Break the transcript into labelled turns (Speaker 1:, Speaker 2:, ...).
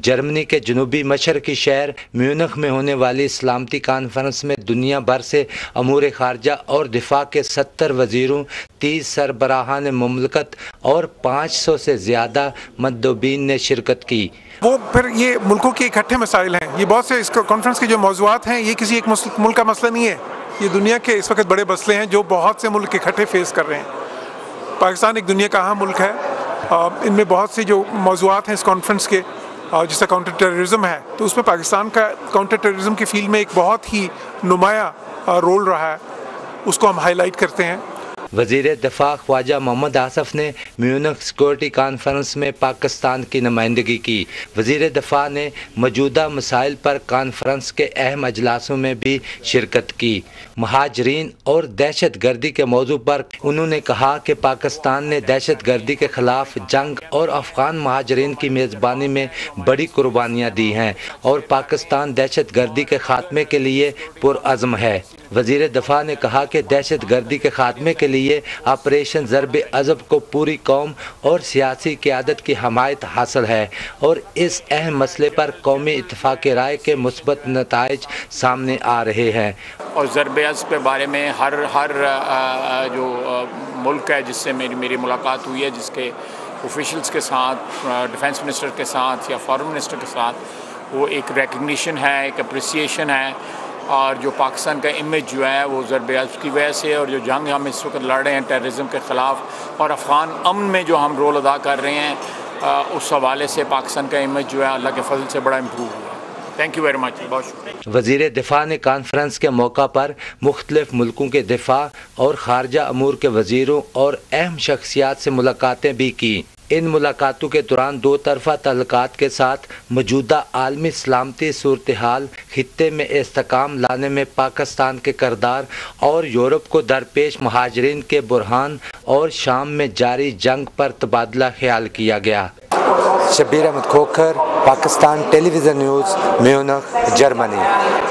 Speaker 1: Germany के जनूबी मशरकी शहर म्यूनिख में होने वाली सलामती कॉन्फ्रेंस में दुनिया भर से अमूर खारजा और दिफा के 70 वजीरों, 30 सरबराहान मुमलकत और 500 से ज़्यादा मंदोबीन ने शिरकत की।
Speaker 2: वो फिर ये मुल्कों के इकट्ठे मसाइल हैं। ये बहुत से इस कॉन्फ्रेंस के जो मौज़ूआत हैं, ये किसी एक मुल्क का मसला नहीं है, ये दुनिया के इस वक्त बड़े मसले हैं जो बहुत से मुल्क इकट्ठे फेस कर रहे हैं। पाकिस्तान एक दुनिया का अहम मुल्क है, इनमें बहुत से जो मौज़ूआत हैं इस कॉन्फ्रेंस के, जिसका काउंटर टेररिज्म है, तो उसमें पाकिस्तान का काउंटर टेररिज्म की फील्ड में एक बहुत ही नुमाया रोल रहा है, उसको हम हाईलाइट करते हैं।
Speaker 1: वज़ीर दिफा ख्वाजा मोहम्मद आसफ ने म्यूनिख सिक्योरिटी कॉन्फ्रेंस में पाकिस्तान की नुमाइंदगी की। वज़ीर दिफा ने मौजूदा मसाइल पर कॉन्फ्रेंस के अहम अजलासों में भी शिरकत की। महाजरीन और दहशत गर्दी के मौजू पर उन्होंने कहा कि पाकिस्तान ने दहशत गर्दी के ख़िलाफ़ जंग और अफ़गान महाजरीन की मेज़बानी में बड़ी कुर्बानियाँ दी हैं और पाकिस्तान दहशत गर्दी के ख़ात्मे के लिए पुरअज़्म है। वज़ीर दिफा ने कहा कि दहशत गर्दी के ख़ात्मे के लिए ऑपरेशन ज़रब अज़ब को पूरी कौम और सियासी क़यादत की हमायत हासिल है और इस अहम मसले पर कौमी इत्तेफ़ाक़ राय के मुस्बत नताइज सामने आ रहे हैं।
Speaker 3: और ज़रब अज़ब के बारे में हर जो मुल्क है जिससे मेरी मुलाकात हुई है, जिसके ऑफिशल्स के साथ, डिफेंस मिनिस्टर के साथ या फॉरेन मिनिस्टर के साथ, वो एक रिकग्निशन है, एक अप्रिसिएशन है। और जो पाकिस्तान का इमेज जो है वो ज़रब अज़ब की वजह से, और जो जंग हम इस वक्त लड़ रहे हैं टेररिज्म के ख़िलाफ़ और अफ़गान अमन में जो हम रोल अदा कर रहे हैं, उस हवाले से पाकिस्तान का इमेज जो है अल्लाह के फजल से बड़ा इम्प्रूव हुआ है। थैंक यू वेरी मच, बहुत शुक्रिया।
Speaker 1: वज़ीर दिफा ने कॉन्फ्रेंस के मौका पर मुख्तलिफ मुल्कों के दिफा और खारजा अमूर के वज़ीरों और अहम शख्सियात से मुलाकातें भी की। इन मुलाकातों के दौरान दो तरफ़ा तल्लुकात के साथ मौजूदा आलमी सलामती सूरत हाल, खित्ते में इस्तेहकाम लाने में पाकिस्तान के किरदार और यूरोप को दरपेश महाजरीन के बुरहान और शाम में जारी जंग पर तबादला ख्याल किया गया। Shabbir Ahmed Khokhar, Pakistan television news, Munich, Germany.